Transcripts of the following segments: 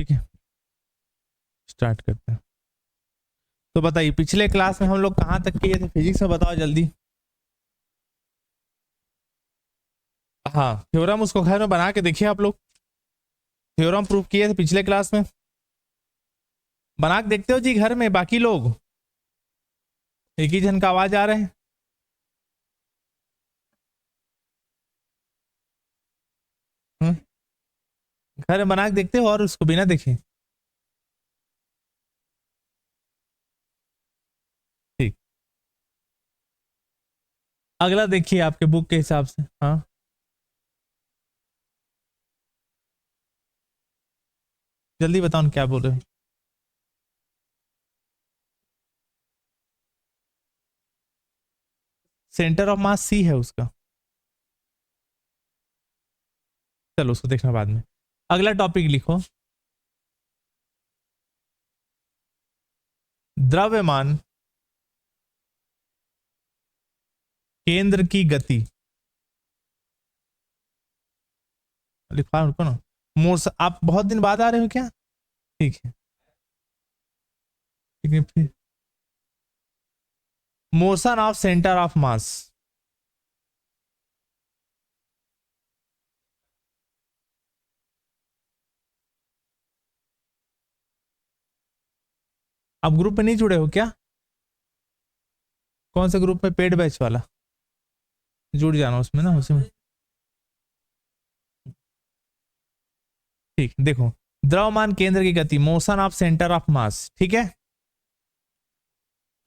ठीक है, स्टार्ट करते हैं। तो बताइए पिछले क्लास में हम लोग कहाँ तक किए थे फिजिक्स में, बताओ जल्दी। हाँ, थ्योरम उसको घर में बना के देखिए आप लोग। थ्योरम प्रूफ किए थे पिछले क्लास में, बना के देखते हो जी घर में। बाकी लोग एक ही जन का आवाज आ रहे हैं। घर में बना के देखते हो और उसको बिना देखे। ठीक, अगला देखिए आपके बुक के हिसाब से। हाँ, जल्दी बताओ क्या बोल रहे हो। सेंटर ऑफ मास सी है उसका, चलो उसको देखना बाद में। अगला टॉपिक लिखो, द्रव्यमान केंद्र की गति। लिखवा रुको ना। मोर्स, आप बहुत दिन बाद आ रहे हो क्या? ठीक है, ठीक है। फिर मोशन ऑफ सेंटर ऑफ मास। आप ग्रुप में नहीं जुड़े हो क्या? कौन से ग्रुप में? पेड बैच वाला, जुड़ जाना उसमें ना, उसमें। ठीक, देखो, द्रव्यमान केंद्र की गति, motion of centre of mass, ठीक है।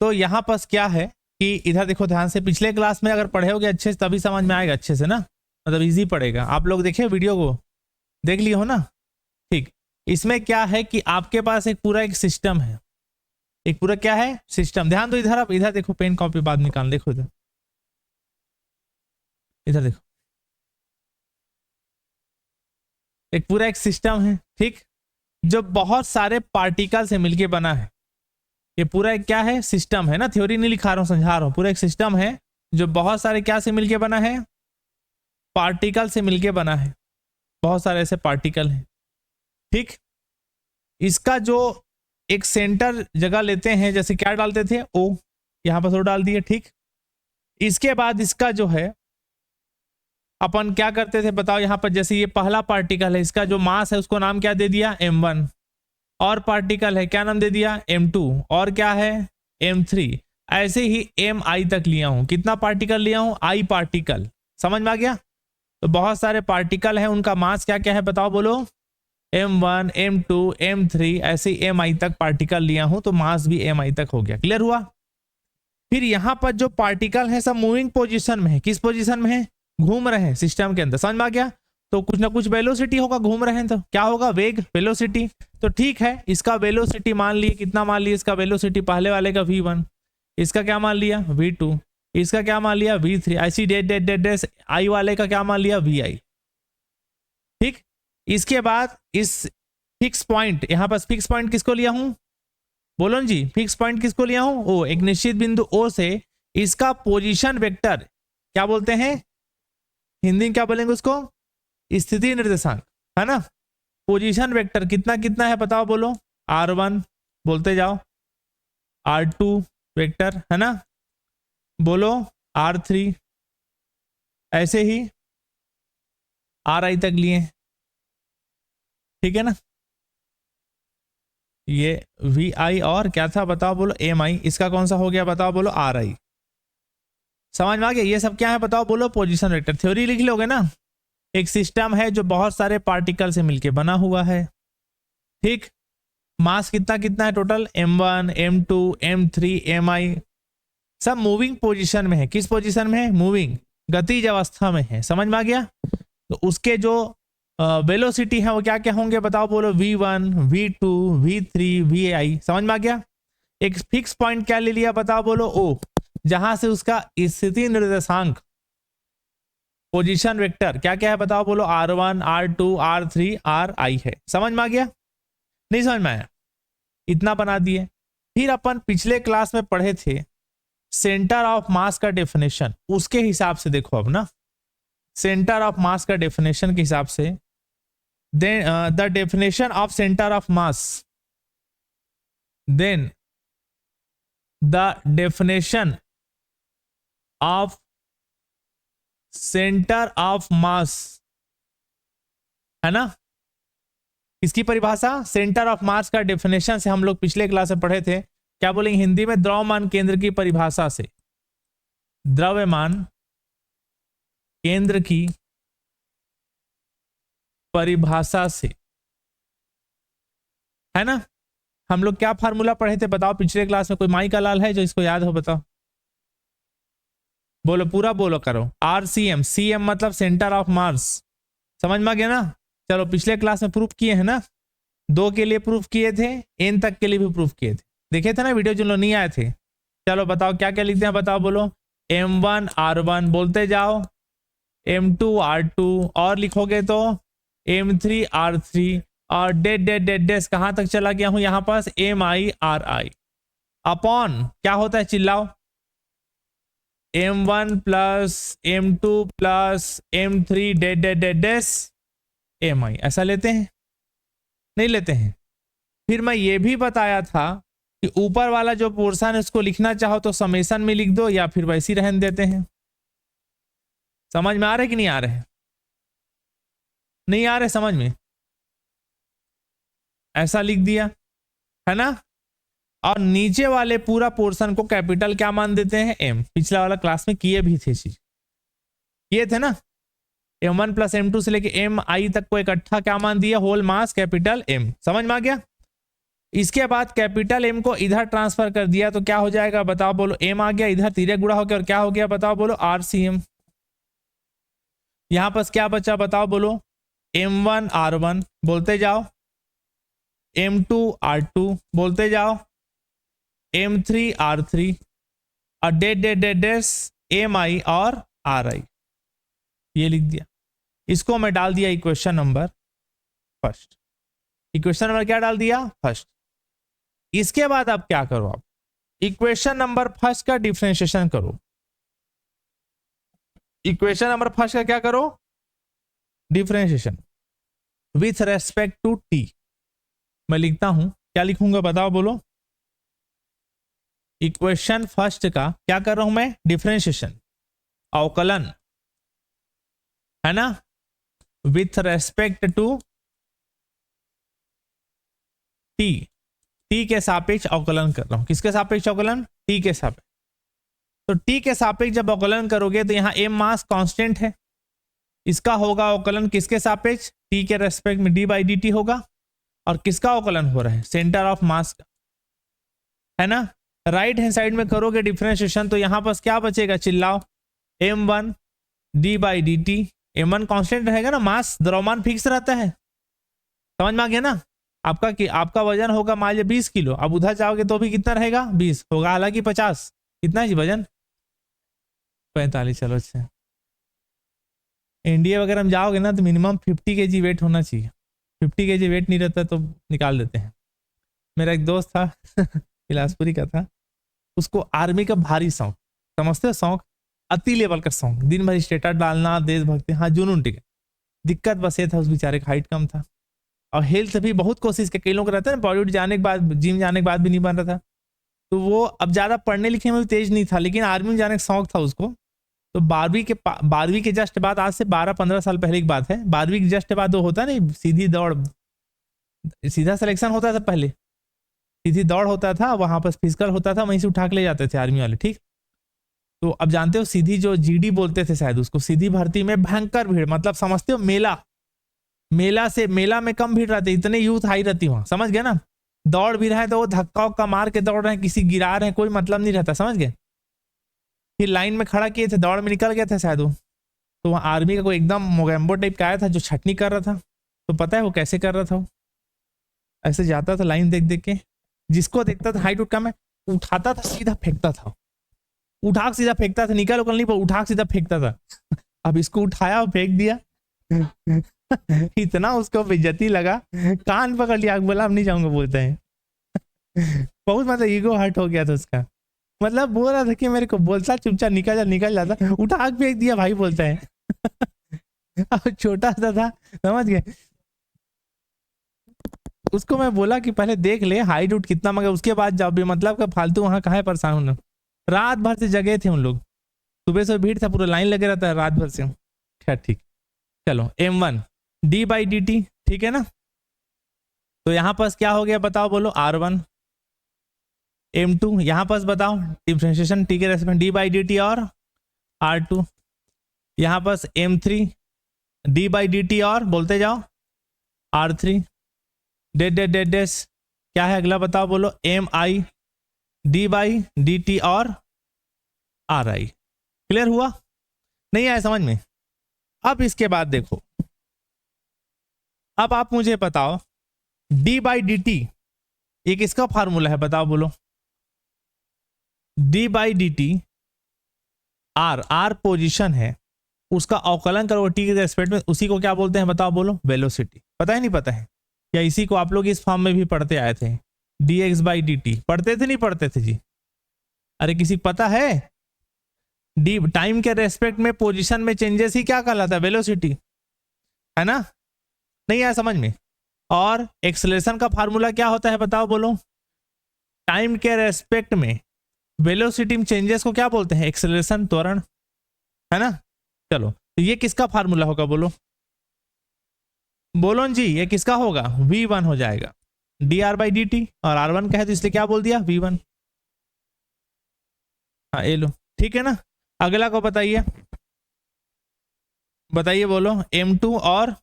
तो यहां पर क्या है कि इधर देखो ध्यान से, पिछले क्लास में अगर पढ़े होगे अच्छे से तभी समझ में आएगा अच्छे से ना, मतलब इजी पड़ेगा। आप लोग देखे वीडियो को, देख लिए हो ना? ठीक, इसमें क्या है कि आपके पास एक पूरा एक सिस्टम है, एक पूरा क्या है सिस्टम। ध्यान दो इधर, आप इधर देखो, पेन कॉपी बाद निकाल, देखो इधर, इधर देखो, एक पूरा एक सिस्टम है, ठीक, जो बहुत सारे पार्टिकल से मिलके बना है। ये पूरा एक क्या है सिस्टम है ना, थ्योरी नहीं लिखा रहा हूं, समझा रहा हूं। पूरा एक सिस्टम है जो बहुत सारे क्या से मिलके बना है, पार्टिकल से मिलके बना है। बहुत सारे ऐसे पार्टिकल हैं, ठीक। इसका जो एक सेंटर जगह लेते हैं, जैसे क्या डालते थे ओ, यहां पर ओ डाल दिए, ठीक। इसके बाद इसका जो है अपन क्या करते थे बताओ, यहां पर जैसे ये पहला पार्टिकल है, इसका जो मास है उसको नाम क्या दे दिया m1, और पार्टिकल है क्या नाम दे दिया m2, और क्या है m3। ऐसे ही mi तक लिया हूं। कितना पार्टिकल लिया हूं? i particle. समझ में आ गया? तो बहुत सारे पार्टिकल हैं, उनका मास क्या क्या है बताओ, बोलो। m1, m2, m3, ऐसे mi तक पार्टिकल लिया हूं, तो मास भी mi तक हो गया। क्लियर हुआ? फिर यहां पर जो पार्टिकल है सब मूविंग पोजीशन में है। किस पोजीशन में है? घूम रहे हैं सिस्टम के अंदर। समझ में आ गया? तो कुछ ना कुछ वेलोसिटी होगा, घूम रहे हैं तो क्या होगा? वेग, वेलोसिटी। तो ठीक है, इसका वेलोसिटी मान लिए, कितना मान लिए इसका वेलोसिटी? पहले वाले का v1, इसका क्या मान लिया v2, इसका क्या मान लिया v3, ऐसी डेट डेट डेट डेट आई वाले का क्या मान लिया vi, ठीक। इसके बाद इस फिक्स पॉइंट, यहां पर फिक्स पॉइंट किसको लिया हूं? बोलो जी, फिक्स पॉइंट किसको लिया हूं? ओ, एक निश्चित बिंदु ओ से इसका पोजीशन वेक्टर क्या बोलते हैं? हिंदी में क्या बोलेंगे उसको? स्थिति निर्देशांक, है ना। पोजीशन वेक्टर कितना कितना है बताओ, बोलो। r1 बोलते जाओ, r2 वेक्टर, है ना, बोलो, r3, ऐसे ही ri तक लिए, ठीक है ना। ये vi और क्या था बताओ, बोलो mi। इसका कौन सा हो गया बताओ, बोलो ri। समझ में आ गया? ये सब क्या है बताओ, बोलो पोजीशन वेक्टर। थ्योरी लिख लोगे ना। एक सिस्टम है जो बहुत सारे पार्टिकल से मिलके बना हुआ है, ठीक। मास कितना कितना है total? m1, m2, m3, mi, सब मूविंग पोजीशन में है। किस पोजीशन में है? मूविंग, गतिज अवस्था में है। समझ में आ गया? तो उसके जो वेलोसिटी है वो क्या क्या होंगे बताओ, बोलो। v1, v2, v3, vi। समझ में आ गया? एक फिक्स पॉइंट क्या ले लिया बताओ, बोलो o, जहां से उसका स्थिति निर्देशांक पोजीशन वेक्टर क्या क्या है बताओ, बोलो। r1, r2, r3, ri है। समझ में आ गया? नहीं समझ में आया? इतना बना दिए। फिर अपन पिछले क्लास में पढ़े थे सेंटर ऑफ मास का डेफिनेशन, उसके हिसाब से देखो अब ना, सेंटर ऑफ मास का डेफिनेशन के हिसाब से then the definition of center of mass, then the definition of center of mass, है ना, इसकी परिभाषा सेंटर ऑफ मास का डेफिनेशन से हम लोग पिछले क्लास में पढ़े थे। क्या बोलेंगे हिंदी में? द्रव्यमान केंद्र की परिभाषा से, द्रव्यमान केंद्र की परिभाषा से, है ना। हम लोग क्या फार्मूला पढ़े थे बताओ पिछले क्लास में? कोई माई का लाल है जो इसको याद हो? बताओ, बोलो, पूरा बोलो करो। RCM, CM मतलब सेंटर ऑफ मास, समझ में आ गया ना? चलो पिछले क्लास में प्रूफ किए हैं ना, 2 के लिए प्रूफ किए थे, n तक के लिए भी प्रूफ किए थे, देखे थे ना वीडियो जो लोग नहीं आए थे। चलो बताओ क्या क्या लिखते हैं, बताओ, बोलो। M1 R1 बोलते जाओ, M2 R2, और लिखोगे तो M3 R3, और डेड डेड डेड डेस कहां तक चला गया हूं यहां पास, MI RI अपॉन क्या होता है, चिल्लाओ, M1 plus M2 plus M3 डेड डेड डेड डेस MI। ऐसा लेते हैं? नहीं लेते हैं। फिर मैं ये भी बताया था कि ऊपर वाला जो पोर्शन है उसको लिखना चाहो तो समेशन में लिख दो, या फिर वैसे ही रहने देते हैं। समझ में आ रहे कि नहीं आ रहे? नहीं आ रहे समझ में? ऐसा लिख दिया, है ना। और नीचे वाले पूरा पोर्शन को कैपिटल क्या मान देते हैं, M। पिछला वाला क्लास में किए भी थे चीज, किए थे ना। M1 प्लस M2 से लेके MI तक को इकट्ठा क्या मान दिया, होल मास कैपिटल M। समझ में आ गया? इसके बाद कैपिटल M को इधर ट्रांसफर कर दिया तो क्या हो जाएगा बताओ, बोलो। M आ गया इधर, तिर्यक गुणा हो गया, और क्या हो गया बताओ, बोलो, RCM। यहां पर क्या बचा बताओ, बोलो। M1 R1 बोलते जाओ, M2 R2 बोलते जाओ, M3 R3, और डेड डेड डेड डेस MI और RI। ये लिख दिया। इसको मैं डाल दिया equation number first. Equation number क्या डाल दिया, फर्स्ट। इसके बाद आप क्या करो, आप इक्वेशन नंबर फर्स्ट का डिफरेंशिएशन करो। इक्वेशन नंबर फर्स्ट का क्या करो, differentiation with respect to t। मैं लिखता हूं, क्या लिखूंगा बताओ, बोलो। इक्वेशन फर्स्ट का क्या कर रहा हूं मैं, डिफरेंशिएशन, अवकलन, है ना, with respect to t। t के सापेक्ष अवकलन कर रहा हूं। किसके सापेक्ष अवकलन, t के सापेक्ष। तो t के सापेक्ष जब अवकलन करोगे तो यहां m मास कांस्टेंट है, इसका होगा अवकलन किसके सापेक्ष, t के रेस्पेक्ट में d/dt होगा। और किसका अवकलन हो रहा है, सेंटर ऑफ मास का, है ना। राइट हैंड साइड में करोगे डिफरेंशिएशन तो यहां पास क्या बचेगा, चिल्लाओ, m1 d/dt। m1 कांस्टेंट रहेगा ना, मास द्रव्यमान फिक्स रहता है, समझ में आ गया ना। आपका वजन होगा मान लीजिए 20 किलो, अब उधर जाओगे तो भी कितना रहेगा, 20 होगा, हालांकि 50। कितना है जी वजन, 45। चलो अच्छा, इंडिया वगैरह में जाओगे ना तो मिनिमम 50 kg वेट होना चाहिए। 50 kg वेट नहीं रहता तो निकाल देते हैं। मेरा एक दोस्त था बिलासपुरी का था, उसको आर्मी का भारी शौक, समझते हो, शौक अति लेवल का शौक, दिन भर स्टेटस डालना, देशभक्ति, हाँ जुनून, ठीक है। दिक्कत बस ये था उस बेचारे का हाइट कम था, और हेल्थ भी बहुत कोशिश के, कई लोग रहते हैं ना बॉलीवुड जाने के बाद, जिम जाने के बाद भी नहीं बन रहा था। तो वो अब ज़्यादा पढ़ने लिखने में भी तेज नहीं था, लेकिन आर्मी में जाने का शौक था उसको। तो 12वीं के जस्ट बाद, आज से 12-15 साल पहले की बात है, 12वीं के जस्ट बाद वो होता है ना सीधी दौड़, सीधा सिलेक्शन होता था पहले, सीधी दौड़ होता था, वहां पर फिजिकल होता था, वहीं से उठा के ले जाते थे आर्मी वाले, ठीक। तो अब जानते हो सीधी जो GD बोलते थे शायद उसको, सीधी भर्ती में भयंकर भीड़, मतलब समझते हो मेला में कम भीड़ रहती, इतने यूथ हाई रहती वहां, समझ गए ना। दौड़ भी रहे तो वो धक्का उक्का मार के दौड़ रहे हैं, किसी गिरा रहे हैं, कोई मतलब नहीं रहता, समझ गए। फिर लाइन में खड़ा किए थे, दौड़ में निकल गया था शायद वो, तो वहाँ आर्मी का कोई एकदम मोगैम्बो टाइप का आया था जो छटनी कर रहा था। तो पता है वो कैसे कर रहा था, वो ऐसे जाता था लाइन देख देख के, जिसको देखता था हाइट कम है उठाता था, सीधा फेंकता था, उठा सीधा फेंकता था, निकल उकल नहीं पर उठा सीधा फेंकता था। अब इसको उठाया और फेंक दिया इतना उसको बेइज्जती लगा, कान पकड़ लिया, बोला अब नहीं जाऊंगा, बोलते हैं बहुत मतलब ईगो हर्ट हो गया था उसका, मतलब बोल रहा था कि मेरे को बोलता चुपचाप निकल जाता, उठा फेंक दिया भाई, बोलता है अब छोटा सा था, समझ गए। उसको मैं बोला कि पहले देख ले हाइट उट कितना, मगर उसके बाद जाओ भी, मतलब का फालतू वहां कहाँ है परेशान होना। रात भर से जगह थे उन लोग, सुबह से भीड़ था, पूरा लाइन लगे रहता है रात भर से। खैर ठीक, चलो M1 d/dt, ठीक है ना। तो यहां पास क्या हो गया बताओ, बोलो R1। M2 यहां पास बताओ डिफरेंशिएशन टी के रेस्पेक्ट d/dt और R2। यहां पास M3 d/dt और बोलते जाओ R3। डेस क्या है अगला बताओ, बोलो MI d/dt और RI। क्लियर हुआ, नहीं आया समझ में। अब इसके बाद देखो, अब आप मुझे बताओ d/dt ये किसका फार्मूला है बताओ, बोलो d/dt R पोजीशन है, उसका अवकलन करो टी के रेस्पेक्ट में, उसी को क्या बोलते हैं बताओ, बोलो वेलोसिटी। पता है नहीं पता है, या इसी को आप लोग इस फॉर्म में भी पढ़ते आए थे, dx/dt पढ़ते थे नहीं पढ़ते थे जी? अरे किसी को पता है? डी टाइम के रेस्पेक्ट में पोजीशन में चेंजेस ही क्या कहलाता है, वेलोसिटी, है ना। नहीं आया समझ में। और एक्सेलरेशन का फार्मूला क्या होता है बताओ, बोलो टाइम के रेस्पेक्ट में वेलोसिटी में चेंजेस को क्या बोलते हैं, एक्सेलरेशन, त्वरण, है ना। चलो तो ये किसका फार्मूला होगा, बोलो बोलो जी, ये किसका होगा, v1 हो जाएगा dr/dt, और r1 का है तो इसलिए क्या बोल दिया, v1। हाँ ये लो, ठीक है ना। अगला को बताइए, बताइए बोलो M2 और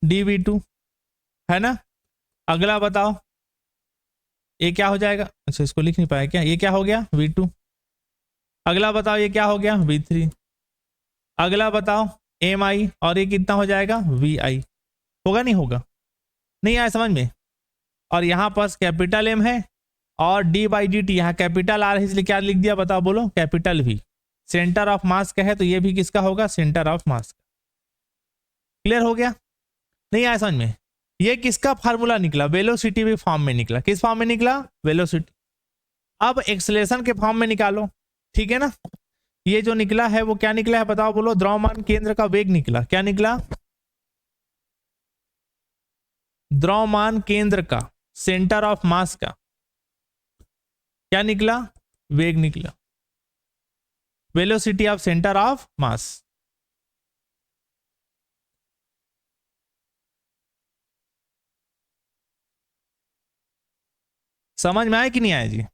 dv2, है ना। अगला बताओ ये क्या हो जाएगा, अच्छा इसको लिख नहीं पाया क्या, ये क्या हो गया v2। अगला बताओ ये क्या हो गया v3। अगला बताओ MI, और ये कितना हो जाएगा vi। होगा नहीं होगा, नहीं आया समझ में। और यहां पास कैपिटल M है और d/dt यहाँ कैपिटल R है, इसलिए क्या लिख दिया बताओ, बोलो कैपिटल V। सेंटर ऑफ मास का है तो ये भी किसका होगा, सेंटर ऑफ मास का। क्लियर हो गया, नहीं आया समझ में। ये किसका फार्मूला निकला, वेलोसिटी भी फॉर्म में निकला, किस फॉर्म में निकला, वेलोसिटी। अब एक्सेलरेशन के फॉर्म में निकालो, ठीक है ना। ये जो निकला है वो क्या निकला है बताओ, बोलो द्रव्यमान केंद्र का वेग निकला, क्या निकला, द्रव्यमान केंद्र का, सेंटर ऑफ मास का क्या निकला, वेग निकला, वेलोसिटी ऑफ सेंटर ऑफ मास। समझ में आया कि नहीं आया जी।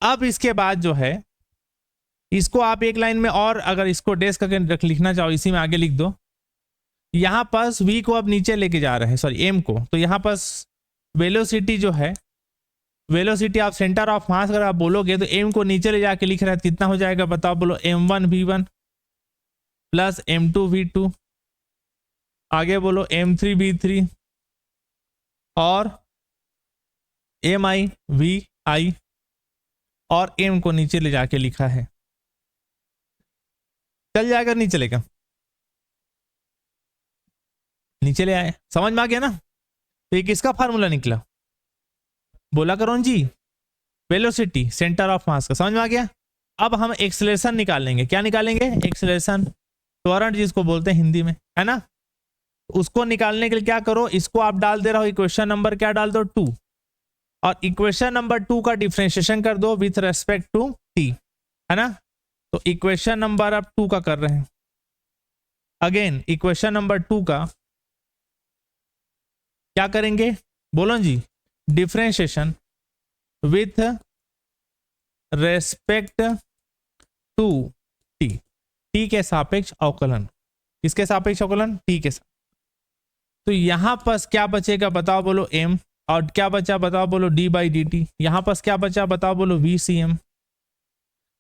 अब इसके बाद जो है इसको आप एक लाइन में, और अगर इसको डेस्क करके लिखना चाहो इसी में आगे लिख दो। यहां पास v को अब नीचे लेके जा रहे हैं, सॉरी m को, तो यहां पास वेलोसिटी जो है, वेलोसिटी ऑफ सेंटर ऑफ मास अगर आप बोलोगे तो m को नीचे ले जाके लिख रहा है, कितना हो जाएगा बताओ, बोलो m1 v1 plus m2 v2, आगे बोलो m3 v3 और mi vi, और m को नीचे ले जाके लिखा है। चल जाएगा, नहीं चलेगा, नीचे ले आए, समझ में आ गया ना। तो ये किसका फार्मूला निकला, बोला करो जी, वेलोसिटी सेंटर ऑफ मास का, समझ में आ गया। अब हम एक्सेलरेशन निकालेंगे, क्या निकालेंगे, एक्सेलरेशन, त्वरण जिसको बोलते हैं हिंदी में, है ना। उसको निकालने के लिए क्या करो, इसको आप डाल दे रहा हो इक्वेशन नंबर क्या डाल दो 2, और इक्वेशन नंबर 2 का डिफरेंशिएशन कर दो विथ रेस्पेक्ट टू t, है ना। तो इक्वेशन नंबर आप 2 का कर रहे हैं, अगेन इक्वेशन नंबर 2 का क्या करेंगे, बोलो जी, differentiation with respect to t, t के सापेक्ष अवकलन, किसके सापेक्ष अवकलन, t के साथ। तो यहां पास क्या बचेगा बताओ, बोलो m, और क्या बचा बताओ, बोलो d/dt। यहां पास क्या बचा बताओ, बोलो vcm,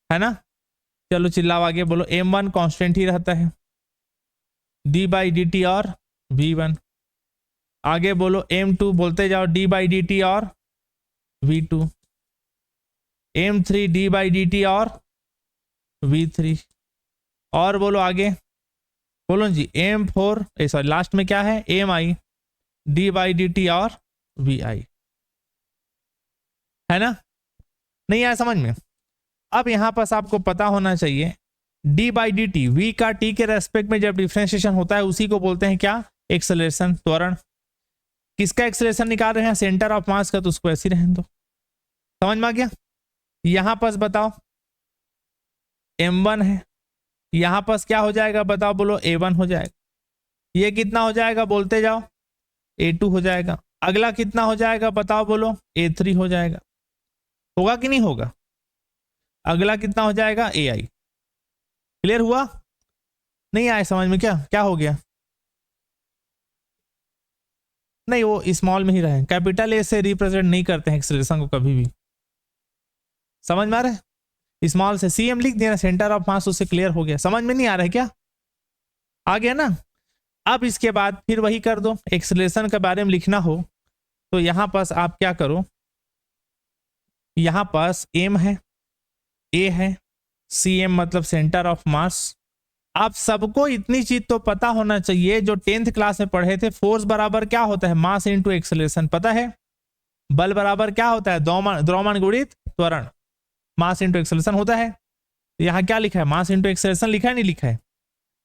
है ना। चलो चिल्लाओ आगे, बोलो m1 कांस्टेंट ही रहता है, d/dt और v1। आगे बोलो m2 बोलते जाओ d/dt और v2, m3 d/dt और v3, और बोलो आगे, बोलो जी m4, सॉरी लास्ट में क्या है, mi d/dt और vi, है ना। नहीं आया समझ में। अब यहां पास आपको पता होना चाहिए d/dt, v का t के रेस्पेक्ट में जब डिफरेंशिएशन होता है उसी को बोलते हैं क्या, एक्सेलरेशन, त्वरण। किसका एक्सेलरेशन निकाल रहे हैं, सेंटर ऑफ मास का, तो उसको ऐसे ही रहने दो। समझ में आ गया। यहां पर बताओ m1 है, यहां पर क्या हो जाएगा बताओ, बोलो a1 हो जाएगा। ये कितना हो जाएगा बोलते जाओ, a2 हो जाएगा। अगला कितना हो जाएगा बताओ, बोलो a3 हो जाएगा। होगा कि नहीं होगा। अगला कितना हो जाएगा, ai। क्लियर हुआ, नहीं आए समझ में, क्या क्या हो गया। नहीं वो स्मॉल में ही रहे, कैपिटल ए से रिप्रेजेंट नहीं करते हैं एक्सेलरेशन को कभी भी। समझ में आ रहा है, स्मॉल से सीएम लिख देना, सेंटर ऑफ मास, उससे क्लियर हो गया। समझ में नहीं आ रहा है क्या, आ गया ना। अब इसके बाद फिर वही कर दो, एक्सेलरेशन के बारे में लिखना हो तो यहां पास आप क्या करो, यहां पास एम है, ए है, सी एम मतलब सेंटर ऑफ मास। आप सबको इतनी चीज तो पता होना चाहिए, जो 10th क्लास में पढ़े थे, फोर्स बराबर क्या होता है, मास इनटू एक्सेलरेशन, पता है। बल बराबर क्या होता है, द्रव्यमान गुणित त्वरण, मास इनटू एक्सेलरेशन होता है। तो यहां क्या लिखा है, मास इनटू एक्सेलरेशन लिखा है, नहीं लिखा है,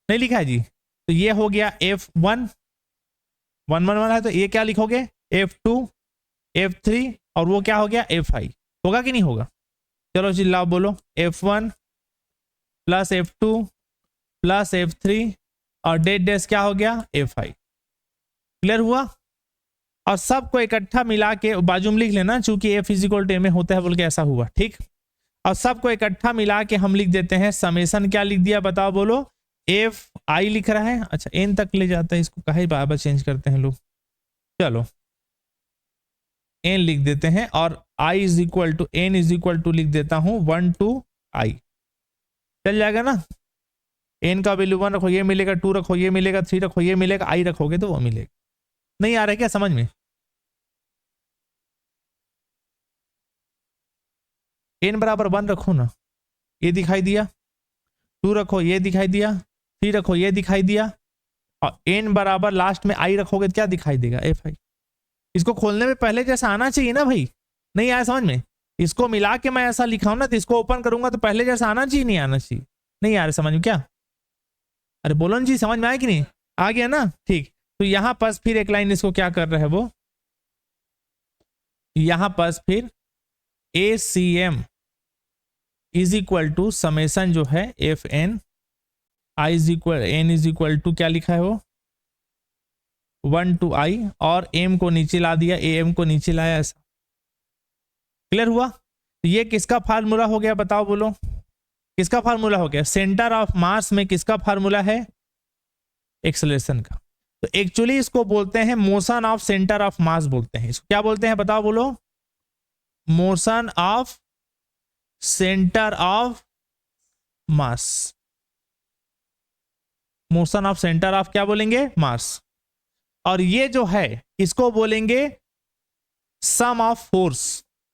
नहीं लिखा है जी। तो ये हो गया F1, 1 है, तो ये क्या लिखोगे, F2, F3, और वो क्या हो गया F5। होगा कि नहीं होगा, चलो चिल्लाओ बोलो, F1 plus F2 plus F3 और डेट डेस क्या हो गया F5। क्लियर हुआ। और सबको इकट्ठा मिला के बाजू में लिख लेना, चूंकि F इजिकल टू में होता है बोल के ऐसा हुआ, ठीक। और सबको इकट्ठा मिला के हम लिख देते हैं समेसन, क्या लिख दिया बताओ बोलो, एफ आई लिख रहा है, अच्छा एन तक ले जाता है, इसको कहीं बार बार चेंज करते हैं लोग, चलो एन लिख देते हैं, और I is equal to N is equal to लिख देता हूं 1 to i। चल जाएगा ना, एन का वैल्यू 1 रखो ये मिलेगा, 2 रखो ये मिलेगा, 3 रखो ये मिलेगा, आई रखोगे तो वो मिलेगा। नहीं आ रहा है क्या समझ में, एन बराबर 1 रखो ना, ये दिखाई दिया, 2 रखो ये दिखाई दिया, 3 रखो ये दिखाई दिया, और एन बराबर लास्ट में आई रखोगे तो क्या दिखाई देगा F5। इसको खोलने में पहले जैसा आना चाहिए ना भाई, नहीं आया समझ में। इसको मिला के मैं ऐसा लिखा हूं ना, तो इसको ओपन करूंगा तो पहले जैसा आना चाहिए, नहीं आना चाहिए। नहीं आ रहा समझ में क्या, अरे बोलो जी, समझ में आया कि नहीं, आ गया ना, ठीक। तो यहां पास फिर एक लाइन इसको क्या कर रहा है वो, यहां पास फिर A C M is equal to summation जो है F N, I is equal N is equal to क्या लिखा है वो 1 to i, और एम को नीचे ला दिया, ए एम को नीचे लाया, ऐसा। क्लियर हुआ। तो ये किसका फार्मूला हो गया बताओ बोलो, किसका फार्मूला हो गया, सेंटर ऑफ मास में किसका फार्मूला है, एक्सेलरेशन का। तो एक्चुअली इसको बोलते हैं मोशन ऑफ सेंटर ऑफ मास बोलते हैं, इसको क्या बोलते हैं बताओ बोलो, motion of centre of mass, motion of centre of क्या बोलेंगे, मास। और ये जो है इसको बोलेंगे सम ऑफ फोर्स।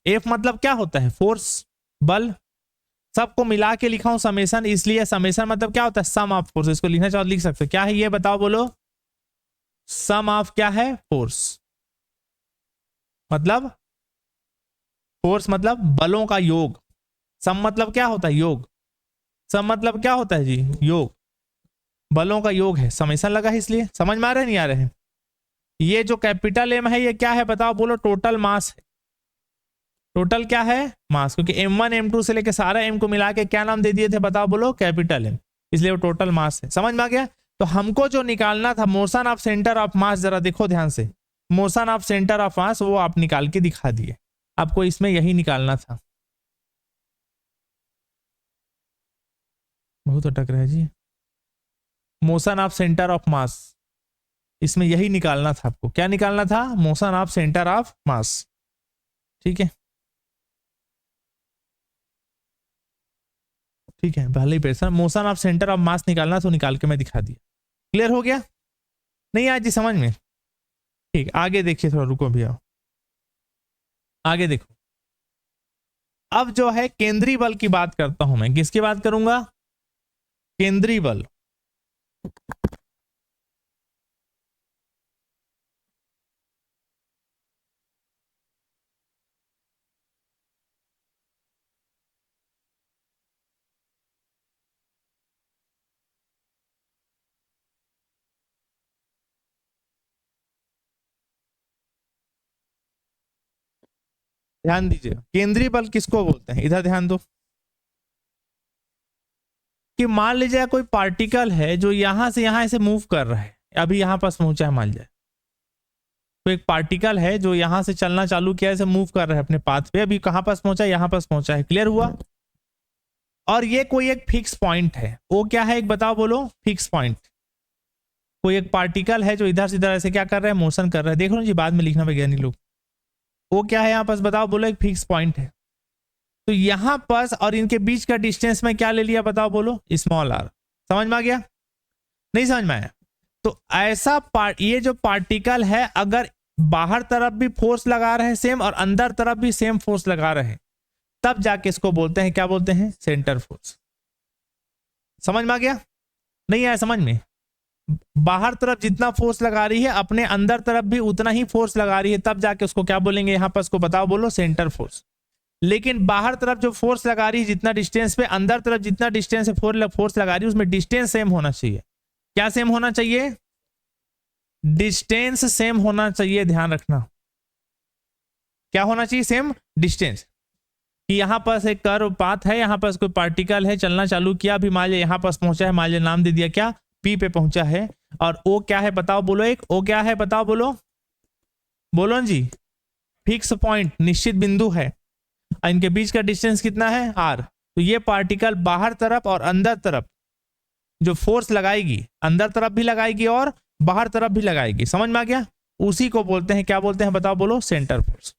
एफ मतलब क्या होता है, फोर्स, बल, सबको मिला के लिखा हूं समेशन, इसलिए समेशन मतलब क्या होता है, सम ऑफ फोर्स। इसको लिखना चाहो लिख सकते, क्या है ये बताओ बोलो, सम ऑफ क्या है, फोर्स। मतलब फोर्स मतलब बलों का योग, सम मतलब क्या होता है, योग, सम मतलब क्या होता है जी, योग, बलों का योग है, समेशन लगा है इसलिए। समझ में आ रहे नहीं आ रहे हैं। ये जो कैपिटल एम है ये क्या है बताओ बोलो, टोटल मास है, टोटल क्या है, मास, क्योंकि M1 M2 से लेके सारा M को मिला के क्या नाम दे दिए थे बताओ बोलो, कैपिटल एम, इसलिए वो टोटल मास है। समझ में आ गया। तो हमको जो निकालना था मोशन ऑफ सेंटर ऑफ मास, जरा देखो ध्यान से, मोशन ऑफ सेंटर ऑफ मास वो आप निकाल के दिखा दिए, आपको इसमें यही निकालना था। बहुत अटक रहा है जी, motion of centre of mass, इसमें यही निकालना था आपको, क्या निकालना था, motion of centre of mass, ठीक है, ठीक है, पहले ही पेशन motion of centre of mass निकालना, तो निकाल के मैं दिखा दिया। क्लियर हो गया, नहीं आज जी समझ में, ठीक। आगे देखिए थोड़ा, रुको भैया, आगे देखो। अब जो है केंद्रीय बल की बात करता हूं मैं, किसकी बात करूंगा, केंद्रीय बल। ध्यान दीजिए, केंद्रीय बल किसको बोलते हैं, इधर ध्यान दो। कि मान लीजिए कोई पार्टिकल है जो यहां से यहां ऐसे मूव कर रहा है, अभी यहां पास पहुंचा है, मान लीजिए तो एक पार्टिकल है जो यहां से चलना चालू किया, ऐसे मूव कर रहा है अपने पाथ पे, अभी कहां पास पहुंचा है, यहां पास पहुंचा है, क्लियर हुआ। और ये कोई एक फिक्स पॉइंट है, वो क्या है एक बताओ बोलो, फिक्स पॉइंट। कोई एक पार्टिकल है जो इधर से इधर ऐसे क्या कर रहा है, मोशन कर रहा है, देख लो जी बाद में लिखना वैज्ञानिक लोग। वो क्या है यहां पास बताओ बोलो, एक फिक्स पॉइंट है। तो यहां पास और इनके बीच का डिस्टेंस में क्या ले लिया बताओ बोलो, स्मॉल आर। समझ में आ गया, नहीं समझ में आया? तो ऐसा ये जो पार्टिकल है अगर बाहर तरफ भी फोर्स लगा रहे हैं सेम और अंदर तरफ भी सेम फोर्स लगा रहे हैं, तब जाके इसको बोलते हैं, क्या बोलते हैं, सेंटर फोर्स। समझ में आ गया, नहीं आया समझ में? बाहर तरफ जितना फोर्स लगा रही है अपने अंदर तरफ भी उतना ही फोर्स लगा रही है, तब जाके उसको क्या बोलेंगे यहां पर, उसको बताओ बोलो, सेंटर फोर्स। लेकिन बाहर तरफ जो फोर्स लगा रही है जितना डिस्टेंस पे, अंदर तरफ जितना डिस्टेंस है फोर्स लगा रही है, उसमें डिस्टेंस सेम होना चाहिए। क्या सेम होना चाहिए, डिस्टेंस सेम होना चाहिए, ध्यान रखना। क्या होना चाहिए, सेम डिस्टेंस। कि यहां पास एक कर्व पाथ है, यहां पास कोई पार्टिकल है, चलना चालू किया, अभी मान लिया यहां पास पहुंचा है, मान लिया नाम दे दिया क्या, पी पे पहुंचा है। और ओ क्या है बताओ बोलो, एक ओ क्या है बताओ बोलो, बोलो जी, फिक्स पॉइंट, निश्चित बिंदु है। इनके बीच का डिस्टेंस कितना है, आर। तो ये पार्टिकल बाहर तरफ और अंदर तरफ जो फोर्स लगाएगी, अंदर तरफ भी लगाएगी और बाहर तरफ भी लगाएगी। समझ में आ गया? उसी को बोलते हैं, क्या बोलते हैं बताओ बोलो, सेंटर फोर्स।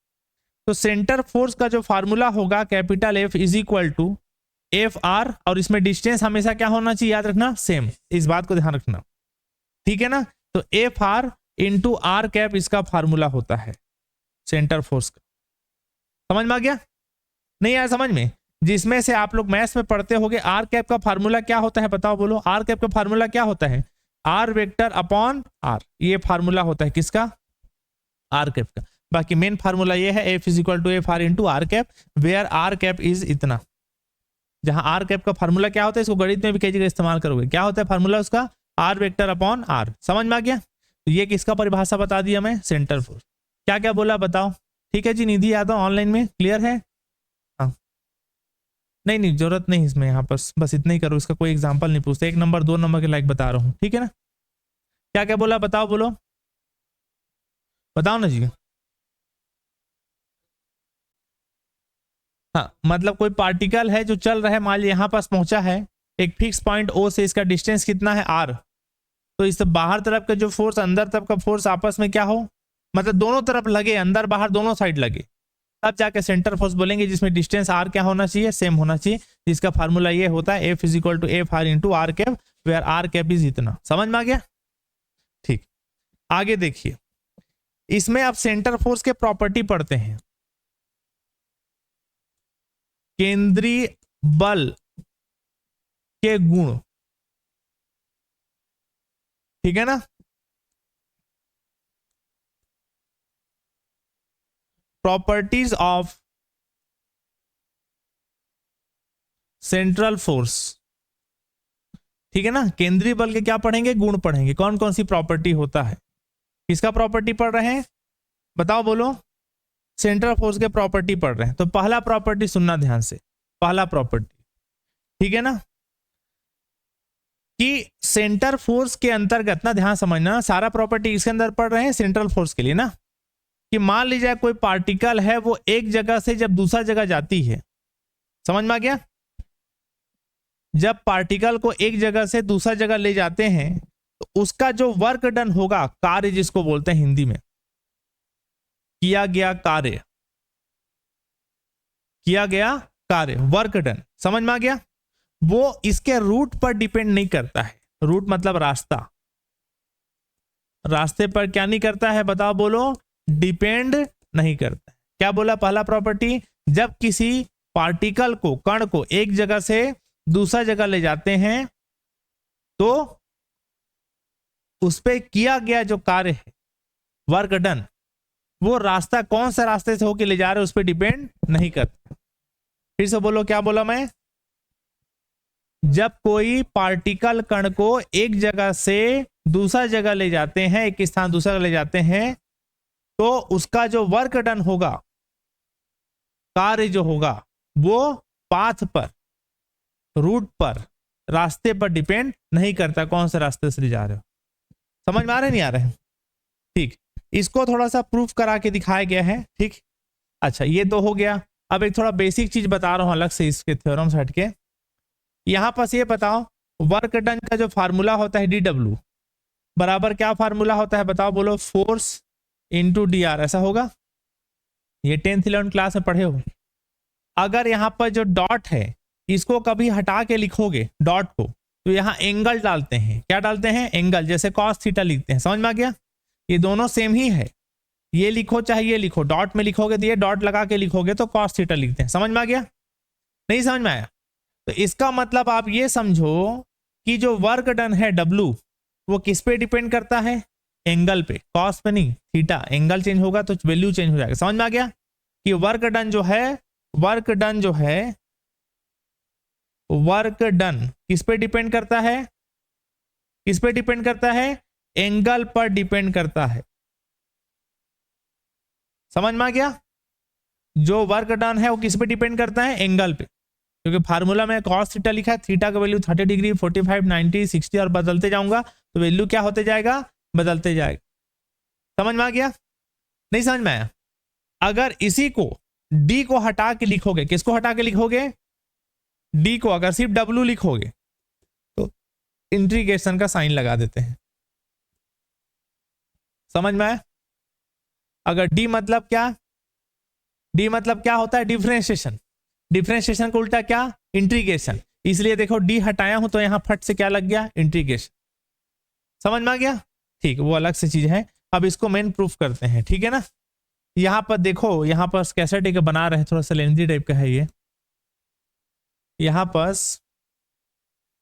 तो सेंटर फोर्स का जो फार्मूला होगा, capital F is equal to F R, और इसमें डिस्टेंस हमेशा क्या होना चाहिए, याद रखना, सेम। इस बात को ध्यान रखना, ठीक है ना? तो F R into R cap इसका फार्मूला होता है सेंटर फोर्स का। समझ में आ गया, नहीं आया समझ में? जिसमें से आप लोग मैथ्स में पढ़ते होगे, आर कैप का फार्मूला क्या होता है बताओ बोलो, आर कैप का फार्मूला क्या होता है, आर वेक्टर अपॉन आर। ये फार्मूला होता है किसका, आर कैप का। बाकी मेन फार्मूला ये है, F is equal to F R into R cap, where R cap is इतना। जहां आर कैप का फार्मूला क्या होता है, इसको गणित में भी कई जगह इस्तेमाल करोगे, क्या होता है फार्मूला उसका, आर वेक्टर अपॉन आर। समझ में आ गया? तो ये किसका परिभाषा बता दिया मैं, सेंटर फोर्स। क्या क्या बोला बताओ, ठीक है जी? निधि यादव ऑनलाइन में क्लियर है? हाँ, नहीं नहीं जरूरत नहीं इसमें, यहाँ पर बस इतना ही करो, इसका कोई एग्जाम्पल नहीं पूछते, 1 नंबर 2 नंबर के लाइक बता रहा हूँ, ठीक है ना? क्या क्या बोला बताओ बोलो, बताओ ना जी। हाँ, मतलब कोई पार्टिकल है जो चल रहा है, मान लिया यहां पास पहुंचा है, एक फिक्स पॉइंट ओ से, इसका डिस्टेंस कितना है, आर। तो इस बाहर तरफ का जो फोर्स, अंदर तरफ का फोर्स आपस में क्या हो, मतलब दोनों तरफ लगे, अंदर बाहर दोनों साइड लगे, तब जाके सेंटर फोर्स बोलेंगे, जिसमें डिस्टेंस आर क्या होना चाहिए, सेम होना चाहिए। जिसका फार्मूला ये होता है, F is equal to F R into R cap, where R cap is इतना। समझ में आ गया? ठीक, आगे देखिए, इसमें आप सेंटर फोर्स के प्रॉपर्टी पढ़ते हैं, केंद्रीय बल के गुण, ठीक है ना? प्रॉपर्टीज ऑफ सेंट्रल फोर्स, ठीक है ना? केंद्रीय बल के क्या पढ़ेंगे, गुण पढ़ेंगे, कौन कौन सी प्रॉपर्टी होता है, किसका प्रॉपर्टी पढ़ रहे हैं बताओ बोलो, सेंट्रल फोर्स के प्रॉपर्टी पढ़ रहे हैं। तो पहला प्रॉपर्टी सुनना ध्यान से, पहला प्रॉपर्टी, ठीक है ना, कि सेंटर फोर्स के अंतर्गत ना, ध्यान समझना, सारा प्रॉपर्टी इसके अंदर पढ़ रहे हैं सेंट्रल फोर्स के लिए ना, कि मान लीजिए कोई पार्टिकल है, वो एक जगह से जब दूसरा जगह जाती है, समझ में आ गया? जब पार्टिकल को एक जगह से दूसरा जगह ले जाते हैं, तो उसका जो वर्क डन होगा, कार्य जिसको बोलते हैं हिंदी में, किया गया कार्य, किया गया कार्य, वर्क डन, समझ में आ गया? वो इसके रूट पर डिपेंड नहीं करता है। रूट मतलब रास्ता, रास्ते पर क्या नहीं करता है बताओ बोलो, डिपेंड नहीं करता है। क्या बोला पहला प्रॉपर्टी, जब किसी पार्टिकल को, कण को एक जगह से दूसरा जगह ले जाते हैं, तो उस पर किया गया जो कार्य है, वर्क डन, वो रास्ता कौन सा रास्ते से होके ले जा रहे हैं उस पर डिपेंड नहीं करता। फिर से बोलो, क्या बोला मैं, जब कोई पार्टिकल कण को एक जगह से दूसरा जगह ले जाते हैं, एक स्थान दूसरा ले जाते हैं, तो उसका जो वर्क डन होगा कार्य जो होगा वो पाथ पर, रूट पर, रास्ते पर डिपेंड नहीं करता कौन से रास्ते से जा रहे हो। समझ में आ रहे नहीं आ रहे? ठीक, इसको थोड़ा सा प्रूफ करा के दिखाया गया है। ठीक, अच्छा ये तो हो गया। अब एक थोड़ा बेसिक चीज बता रहा हूं अलग से इसके थ्योरम से हटके। यहां पास ये बताओ, वर्क डन का जो फार्मूला होता है DW बराबर क्या फार्मूला होता है बताओ, बोलो, फोर्स इंटू DR, ऐसा होगा? ये 10th 11th क्लास में पढ़े हो। अगर यहां पर जो डॉट है इसको कभी हटा के लिखोगे डॉट को, तो यहां एंगल डालते हैं। क्या डालते हैं? एंगल, जैसे कॉस थीटा लिखते हैं। समझ में आ गया? ये दोनों सेम ही है, ये लिखो चाहे ये लिखो, डॉट में लिखोगे तो ये डॉट लगा के लिखोगे तो कॉस थीटा लिखते हैं। समझ में आ गया? नहीं समझ में आया? तो इसका मतलब आप ये समझो कि जो वर्क डन है W वो किस पे डिपेंड करता है? एंगल पे, कॉस पे नहीं, थीटा। एंगल चेंज होगा तो वैल्यू चेंज हो जाएगा। समझ में आ गया कि वर्क डन जो है, वर्क डन जो है, वर्क डन किस पे डिपेंड करता है? किस पे डिपेंड करता है? एंगल पर डिपेंड करता है। समझ में आ गया? जो वर्क डन है वो किस पे डिपेंड करता है? एंगल पे, क्योंकि फार्मूला में cos थीटा लिखा है, थीटा का वैल्यू 30 डिग्री, 45, 90, 60 और बदलते जाऊंगा तो वैल्यू क्या होते जाएगा? बदलते जाएगा। समझ में आ गया? नहीं समझ में आया? अगर इसी को D को हटा के लिखोगे, किसको हटा के लिखोगे? D को। अगर सिर्फ W लिखोगे तो इंटीग्रेशन का साइन लगा देते हैं। समझ में आया? अगर D मतलब क्या? D मतलब क्या होता है? डिफरेंशिएशन। डिफरेंशिएशन को उल्टा क्या? इंटीग्रेशन। इसलिए देखो D हटाया हूं तो यहां फट से क्या लग गया? इंटीग्रेशन। समझ में आ गया? ठीक, वो अलग से चीज है। अब इसको मेन प्रूफ करते हैं, ठीक है ना? यहां पर देखो, यहां पर कैसे टेक बना रहे हैं, थोड़ा सा लेंथी टाइप का है ये। यहां पर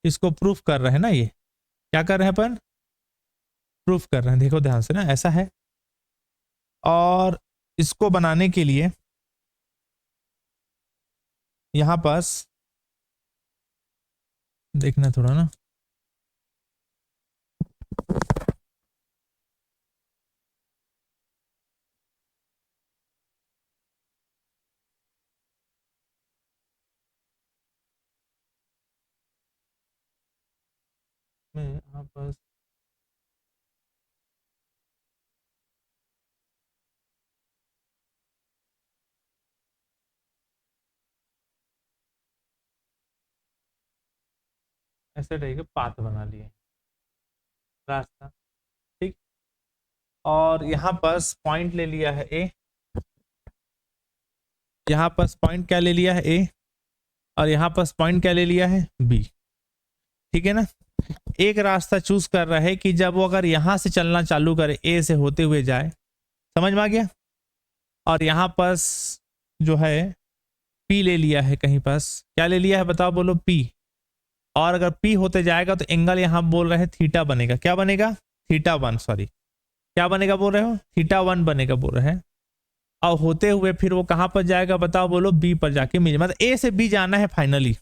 इसको प्रूफ कर रहे हैं ना, ये क्या कर रहे हैं अपन? प्रूफ कर रहे हैं। देखो ध्यान से ना, ऐसा है। और इसको बनाने के लिए यहां पास देखना थोड़ा ना, मैं यहाँ पास ऐसे रहेगा, पाथ बना लिए रास्ता। ठीक, और यहां पास पॉइंट ले लिया है A, यहां पास पॉइंट क्या ले लिया है A, और यहां पास पॉइंट क्या ले लिया है B। ठीक है ना? एक रास्ता चूज कर रहा है कि जब वो अगर यहां से चलना चालू करे, A से होते हुए जाए। समझ में आ गया? और यहां पास जो है P ले लिया है, कहीं पास क्या ले लिया है बताओ, बोलो, P। और अगर P होते जाएगा तो एंगल यहां बोल रहे हैं थीटा बनेगा। क्या बनेगा? थीटा 1, सॉरी, क्या बनेगा बोल रहे हो? थीटा 1 बनेगा बोल रहे हैं। और होते हुए फिर वो कहां पर जाएगा बताओ, बोलो, B पर जाके मिले। मतलब A से B जाना है फाइनली।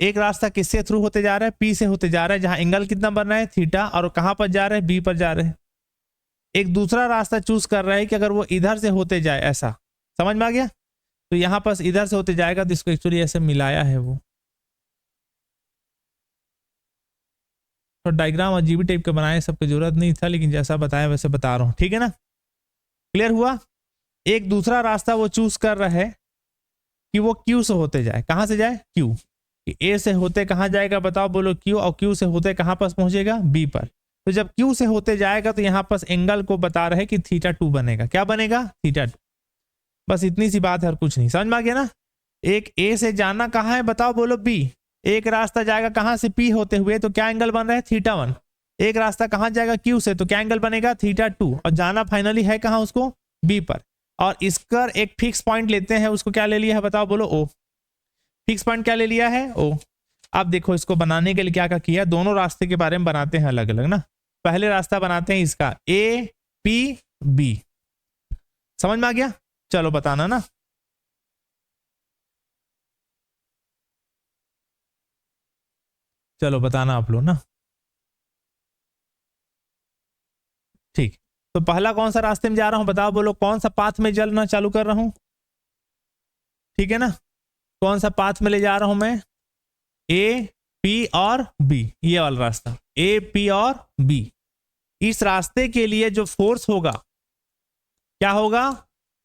एक रास्ता किससे थ्रू होते जा रहा है? P से होते जा रहा है, जहां एंगल कितना बन रहा है? थीटा। और कहां पर जा रहे हैं? B पर जा रहे हैं। एक दूसरा रास्ता चूज कर रहा है कि अगर वो इधर से होते जाए, ऐसा। समझ में आ गया? तो यहां पास इधर से होते जाएगा तो इसको एक्चुअली ऐसे मिलाया है वो, तो डायग्राम अजीब टाइप का बनाए, सबकी जरूरत नहीं था, लेकिन जैसा बताया वैसे बता रहा हूं। ठीक है ना? क्लियर हुआ? एक दूसरा रास्ता वो चूज कर रहा है कि वो Q से होते जाए। कहां से जाए? Q। A से होते कहां जाएगा बताओ, बोलो, Q। और Q से होते कहां पास पहुंचेगा? B पर। तो जब Q से होते जाएगा तो यहां पास एंगल को बता रहे कि थीटा 2 बनेगा। क्या बनेगा? थीटा 2। बस इतनी सी बात है और कुछ नहीं। समझ में आ गया ना? एक A से जाना कहां है बताओ, बोलो, B। एक रास्ता जाएगा कहां से? P होते हुए, तो क्या एंगल बन रहा है? थीटा 1। एक रास्ता कहां जाएगा? Q से, तो क्या एंगल बनेगा? थीटा 2। और जाना फाइनली है कहां उसको? B पर। और इसका एक फिक्स पॉइंट लेते हैं, उसको क्या ले लिया है बताओ, बोलो, O। फिक्स पॉइंट क्या ले लिया है? O। अब देखो इसको बनाने के लिए क्या क्या किया, दोनों रास्ते के बारे में बनाते हैं अलग अलग ना। पहले रास्ता बनाते हैं इसका A-P-B। समझ में आ गया? चलो बताना ना। चलो बताना आप लोग ना। ठीक, तो पहला कौन सा रास्ते में जा रहा हूं बताओ, बोलो, कौन सा पाथ में चलना चालू कर रहा हूं? ठीक है ना। कौन सा पाथ में ले जा रहा हूं मैं, ए पी और बी, ये वाला रास्ता ए पी और बी। इस रास्ते के लिए जो फोर्स होगा, क्या होगा,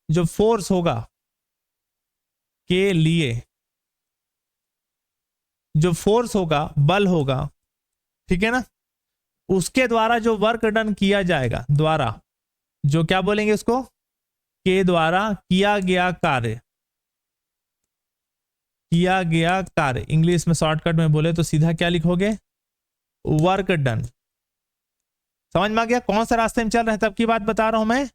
जो फोर्स होगा के लिए, जो फोर्स होगा, बल होगा, ठीक है ना, उसके द्वारा जो वर्क डन किया जाएगा, द्वारा जो क्या बोलेंगे उसको, के द्वारा किया गया कार्य, किया गया कार्य। इंग्लिश में शॉर्टकट में बोले तो सीधा क्या लिखोगे, वर्क डन। समझ में आ गया कौन सा रास्ते में चल रहे हैं, तब की बात बता रहा हूं मैं।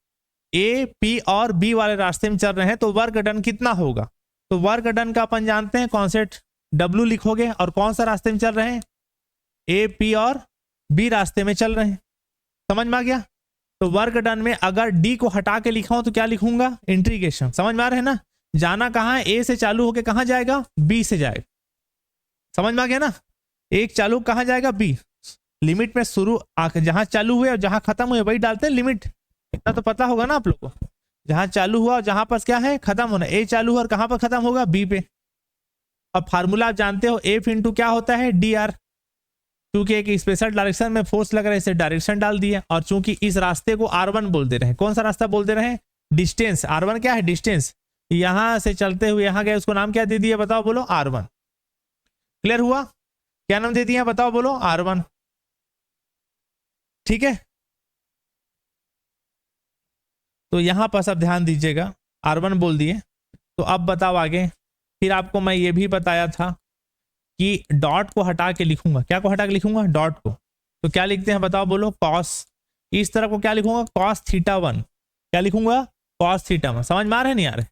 ए पी और बी वाले रास्ते में चल रहे हैं तो वर्क डन कितना होगा, तो वर्क डन का अपन जानते हैं कॉन्सेप्ट, डब्ल्यू लिखोगे। और कौन सा रास्ते में चल रहे हैं, ए पी और बी रास्ते में चल रहे हैं। समझ में आ गया। तो वर्क डन में अगर डी को हटा के लिखा हूं तो क्या लिखूंगा, इंटीग्रेशन। समझ में आ रहे हैं ना, जाना कहां है, ए से चालू होके कहां जाएगा, बी से जाएगा। समझ में आ गया ना, एक चालू कहां जाएगा, बी। लिमिट में शुरू जहां चालू हुए और जहां खत्म हुए वही डालते हैं लिमिट, इतना तो पता होगा ना आप लोग को। जहां चालू हुआ और जहां पर क्या है खत्म होना, ए चालू हुआ और कहां पर खत्म होगा, बी पे। अब फार्मूला आप जानते हो, एफ इंटू क्या होता है, डी आर। क्योंकि एक स्पेशल डायरेक्शन में फोर्स लग रहा है, इसे डायरेक्शन डाल दिया। और चूंकि इस रास्ते को R1 बोल दे रहे हैं, कौन सा रास्ता बोल दे रहे हैं, डिस्टेंस। R1 क्या है, डिस्टेंस। यहां से चलते हुए यहां गए, उसको नाम क्या दे दिया बताओ, बोलो R1। क्लियर हुआ, क्या नाम दे दिया बताओ, बोलो R1। ठीक है, तो यहां पर सब ध्यान दीजिएगा, R1 बोल दिए। तो अब बताओ आगे। फिर आपको मैं ये भी बताया था कि डॉट को हटा के लिखूंगा, क्या को हटा के लिखूंगा, डॉट को। तो क्या लिखते हैं बताओ, बोलो कॉस। इस तरफ को क्या लिखूंगा, कॉस थीटा 1। क्या लिखूंगा, कॉस थीटा 1। समझ में आ रहे नहीं आ रहे,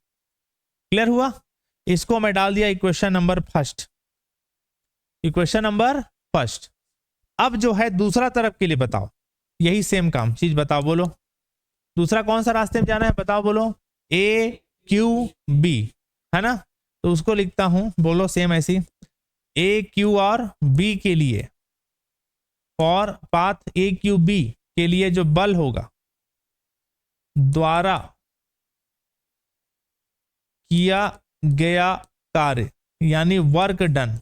क्लियर हुआ। इसको मैं डाल दिया equation number first, equation number first. अब जो है दूसरा तरफ के लिए बताओ, यही सेम काम चीज बताओ, बोलो दूसरा कौन सा रास्ते में जाना है बताओ, बोलो ए क्यू बी, है ना। तो उसको लिखता हूं, बोलो सेम ऐसी, ए क्यू और बी के लिए, for path A Q B के लिए जो बल होगा, द्वारा किया गया कार्य, यानी वर्क डन।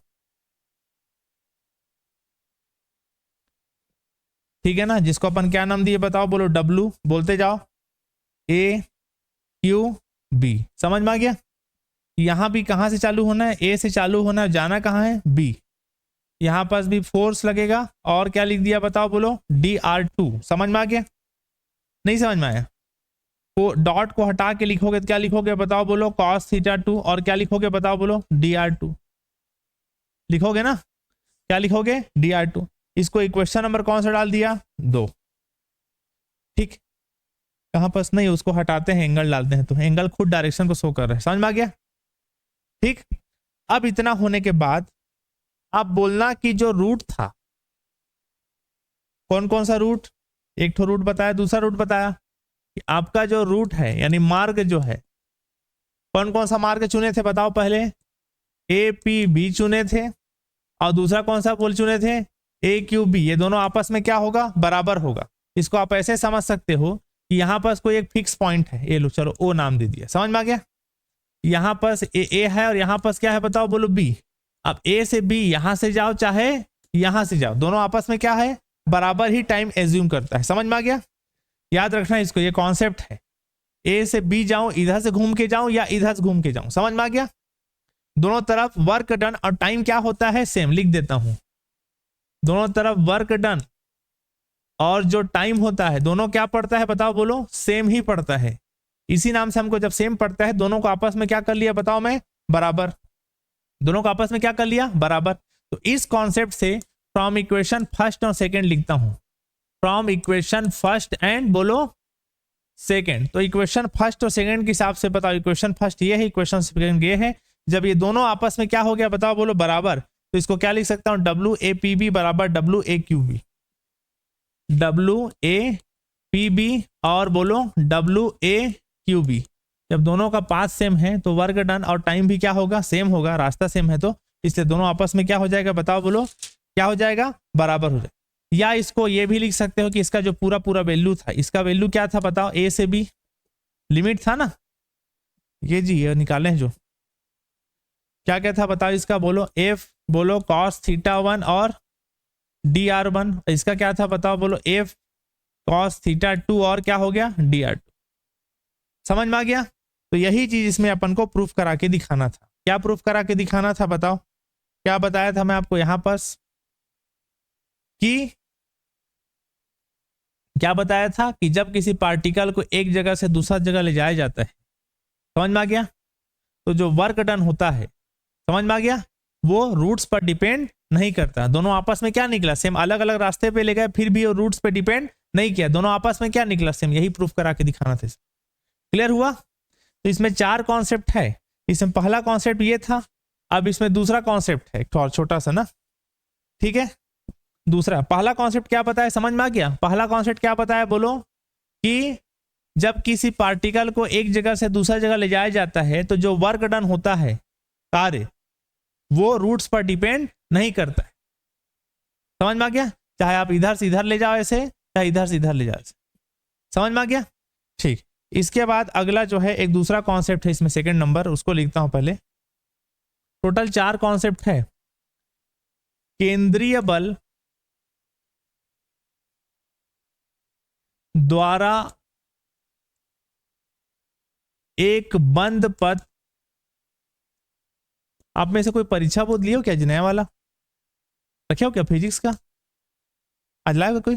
ठीक है ना, जिसको अपन क्या नाम दिए बताओ, बोलो डब्लू, बोलते जाओ, ए क्यू बी। समझ में आ गया। यहां भी कहां से चालू होना है, ए से चालू होना है, जाना कहां है, बी। यहां पास भी फोर्स लगेगा, और क्या लिख दिया बताओ, बोलो DR2। समझ में आ गया, नहीं समझ में आया। तो डॉट को हटा के लिखोगे तो क्या लिखोगे बताओ, बोलो cos थीटा 2। और क्या लिखोगे बताओ, बोलो DR2 लिखोगे ना, क्या लिखोगे, DR2। इसको इक्वेशन नंबर कौन सा डाल दिया, 2। ठीक, कहां पास नहीं, उसको हटाते हैं, एंगल डालते हैं, तो एंगल खुद डायरेक्शन को शो कर रहा है। समझ में आ गया। ठीक, अब इतना होने के बाद आप बोलना कि जो रूट था, कौन कौन सा रूट, एक तो रूट बताया, दूसरा रूट बताया कि आपका जो रूट है यानी मार्ग जो है, कौन कौन सा मार्ग चुने थे बताओ, पहले ए पी बी चुने थे, और दूसरा कौन सा पोल चुने थे, ए क्यू बी। ये दोनों आपस में क्या होगा, बराबर होगा। इसको आप ऐसे समझ सकते हो कि यहां पास कोई एक फिक्स पॉइंट है, ए लो चलो ओ नाम दे दिया। समझ में आ गया। यहां पास ए है और यहां पास क्या है बताओ, बोलो बी। अब ए से बी यहां से जाओ चाहे यहां से जाओ, दोनों आपस में क्या है, बराबर ही टाइम एज्यूम करता है। समझ में आ गया, याद रखना इसको, ये कॉन्सेप्ट है। ए से बी जाऊं, इधर से घूम के जाऊं या इधर से घूम के जाऊं, समझ में आ गया। दोनों तरफ वर्क डन और टाइम क्या होता है, सेम। लिख देता हूं, दोनों तरफ वर्क डन और जो टाइम होता है दोनों क्या पड़ता है बताओ, बोलो सेम ही पड़ता है। इसी नाम से हमको जब सेम पड़ता है, दोनों को आपस में क्या कर लिया बताओ, मैं बराबर, दोनों को आपस में क्या कर लिया, बराबर। तो इस कॉन्सेप्ट से फ्रॉम इक्वेशन फर्स्ट और सेकंड लिखता हूं, फ्रॉम इक्वेशन फर्स्ट एंड बोलो सेकंड। तो इक्वेशन फर्स्ट और सेकंड के हिसाब से बताओ, इक्वेशन फर्स्ट ये है, इक्वेशन सेकंड ये है। जब ये दोनों आपस में क्या हो गया बताओ, बोलो बराबर, तो इसको क्या लिख सकता हूं, डब्ल्यू ए पी बी बराबर W A Q B, W A P B और बोलो डब्ल्यू ए क्यू बी। जब दोनों का पाथ सेम है तो वर्क डन और टाइम भी क्या होगा, सेम होगा, रास्ता सेम है, तो इसलिए दोनों आपस में क्या हो जाएगा बताओ, बोलो क्या हो जाएगा, बराबर हो जाएगा। या इसको ये भी लिख सकते हो कि इसका जो पूरा पूरा वैल्यू था, इसका वैल्यू क्या था बताओ, ए से बी लिमिट था ना, ये जी ये निकाले हैं जो, क्या क्या था बताओ इसका, बोलो एफ, बोलो कॉस थीटा 1 और dr1। इसका क्या था बताओ, बोलो एफ कॉस थीटा 2 और क्या हो गया dr2। समझ में आ गया। तो यही चीज इसमें अपन को प्रूफ करा के दिखाना था। क्या प्रूफ करा के दिखाना था बताओ, क्या बताया था मैं आपको यहां पर कि क्या बताया था कि जब किसी पार्टिकल को एक जगह से दूसरा जगह ले जाया जाता है, समझ में आ गया, तो जो वर्क डन होता है, समझ में आ गया, वो रूट्स पर डिपेंड नहीं करता। दोनों आपस में क्या निकला, सेम अलग अलग रास्ते पे ले गए फिर भी वो रूट्स पे डिपेंड नहीं किया, दोनों आपस में क्या निकला सेम। यही प्रूफ करा के दिखाना था। क्लियर हुआ। तो इसमें 4 कॉन्सेप्ट है। इसमें पहला कॉन्सेप्ट ये था, अब इसमें दूसरा कॉन्सेप्ट है एक छोटा सा ना, ठीक है। दूसरा, पहला कॉन्सेप्ट क्या पता है, समझ में आ गया। पहला कॉन्सेप्ट क्या पता है, बोलो कि जब किसी पार्टिकल को एक जगह से दूसरा जगह ले जाया जाता है तो जो वर्क डन होता है, कार्य, वो रूट्स पर डिपेंड नहीं करता है। समझ में आ गया। चाहे आप इधर से इधर ले जाओ ऐसे, चाहे इधर से इधर ले जाओ ऐसे। समझ में आ गया। ठीक, इसके बाद अगला जो है एक दूसरा कॉन्सेप्ट है इसमें, सेकंड नंबर, उसको लिखता हूं पहले। टोटल 4 कॉन्सेप्ट है। केंद्रीय बल द्वारा एक बंद पथ। आप में से कोई परीक्षा बोध लियो क्या, नया वाला रखे हो क्या फिजिक्स का, आज लाए हो कोई,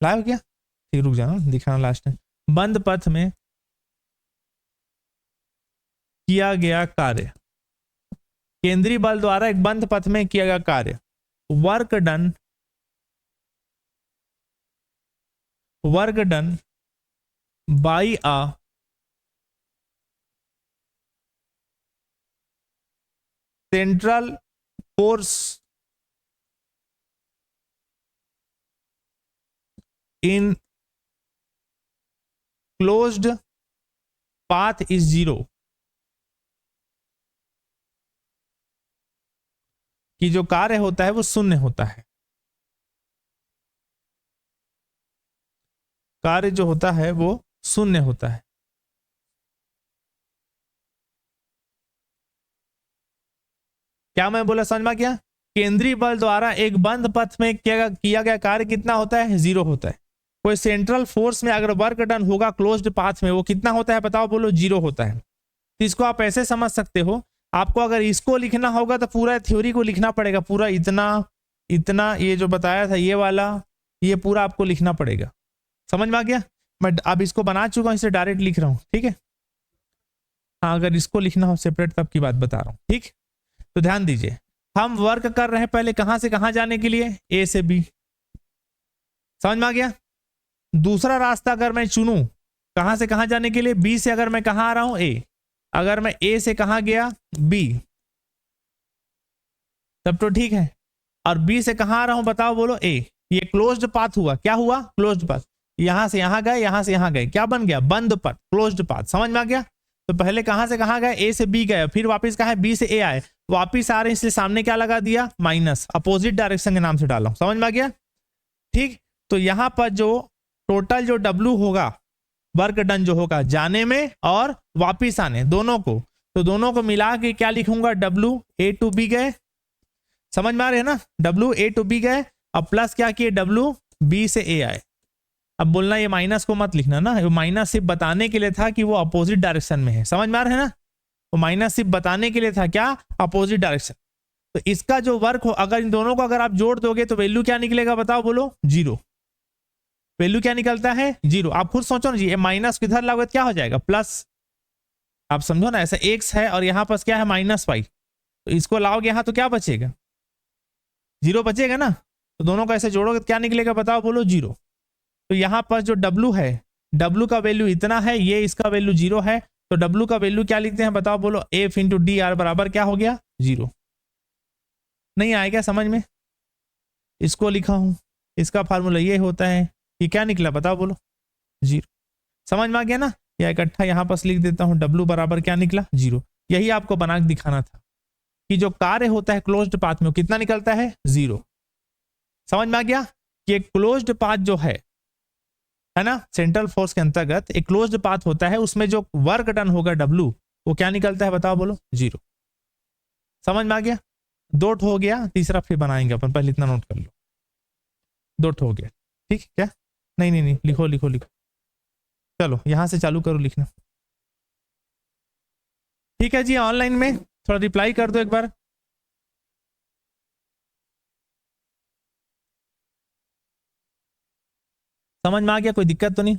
लाए हो क्या? ठीक, रुक जाना, दिखाना लास्ट में। बंद पथ में किया गया कार्य, केंद्रीय बल द्वारा एक बंद पथ में किया गया कार्य, work done by a central force in closed path is 0। कि जो कार्य होता है वो शून्य होता है, कार्य जो होता है वो शून्य होता है। क्या मैं बोला, समझ में क्या? केंद्रीय बल द्वारा एक बंद पथ में किया गया कार्य कितना होता है, 0 होता है। कोई सेंट्रल फोर्स में अगर वर्क डन होगा क्लोज्ड पाथ में, वो कितना होता है बताओ, बोलो 0 होता है। तो इसको आप ऐसे समझ सकते हो, आपको अगर इसको लिखना होगा तो पूरा थ्योरी को लिखना पड़ेगा, पूरा इतना इतना ये जो बताया था ये वाला, ये पूरा आपको लिखना पड़ेगा। समझ में आ गया। मैं अब इसको बना चुका हूं, इसे डायरेक्ट लिख रहा हूं, ठीक है। हाँ, अगर इसको लिखना हो सेपरेट तब की बात बता रहा हूं, ठीक। तो ध्यान दीजिए, हम वर्क कर रहे हैं पहले कहां से कहां जाने के लिए, ए से बी। समझ में आ गया। दूसरा रास्ता अगर मैं चुनूं कहां से कहां जाने के लिए, बी से अगर मैं कहां आ रहा हूं, ए, अगर मैं ए से कहां गया, बी, तब तो ठीक है। और बी से कहां आ रहा हूं बताओ, बोलो ए। ये क्लोज्ड पाथ हुआ, क्या हुआ, क्लोज्ड पाथ। यहां से यहां गए, यहां से यहां गए, क्या बन गया, बंद पथ, क्लोज्ड पाथ। समझ में आ गया। तो पहले कहां से कहां गए, ए से बी गए, फिर वापस कहा है बी से ए आए, वापिस आ रहे हैं, इसलिए सामने क्या लगा दिया, माइनस, अपोजिट डायरेक्शन के नाम से डाला हूं। समझ में आ गया। ठीक, तो यहां पर जो टोटल जो W होगा, वर्क डन जो होगा जाने में और वापिस आने दोनों को, तो दोनों को मिला के क्या लिखूंगा, W A to B गए। समझ में आ रहे हैं ना, W A to B गए, अब प्लस क्या किए, W B से A आए। अब बोलना ये माइनस को मत लिखना ना, ये माइनस सिर्फ बताने के लिए था कि वो अपोजिट डायरेक्शन में है। समझ में आ रहे हैं ना, वो माइनस सिर्फ बताने के लिए था, क्या, अपोजिट डायरेक्शन। तो इसका जो वर्क हो, अगर इन दोनों को अगर आप जोड़ दोगे तो वैल्यू क्या निकलेगा बताओ, बोलो 0। वैल्यू क्या निकलता है, 0। आप खुद सोचो ना जी, ये माइनस किधर लाओगे क्या हो जाएगा, प्लस। आप समझो ना, ऐसा x है और यहां पर क्या है, -y, तो इसको लाओगे यहां तो क्या बचेगा, 0 बचेगा ना। तो दोनों को ऐसे जोड़ोगे तो क्या निकलेगा बताओ, बोलो 0। तो यहां पर जो W है, W का वैल्यू इतना है, ये इसका वैल्यू 0 है, तो W का वैल्यू क्या लिखते हैं बताओ, बोलो F × dr बराबर क्या हो गया, 0। नहीं आएगा समझ में, इसको लिखा हूं, इसका फार्मूला ये होता है, ये क्या निकला बताओ, बोलो 0। समझ में आ गया ना। या इकट्ठा यहां पर लिख देता हूं, W बराबर क्या निकला, 0। यही आपको बना के दिखाना था कि जो कार्य होता है क्लोज्ड पाथ में कितना निकलता है, 0। समझ में आ गया कि एक क्लोज्ड पाथ जो है ना, सेंट्रल फोर्स के अंतर्गत एक क्लोज्ड पाथ होता है, उसमें जो वर्क डन होगा W, वो क्या निकलता है बताओ, बोलो 0। समझ में आ गया? 2 ठो हो गया, तीसरा फिर बनाएंगे अपन, पहले इतना नोट कर लो। 2 ठो हो गया, ठीक है क्या? नहीं नहीं नहीं, लिखो लिखो लिखो, चलो यहां से चालू करो लिखना। ठीक है जी, ऑनलाइन में थोड़ा रिप्लाई कर दो एक बार। समझ में आ गया? कोई दिक्कत तो नहीं?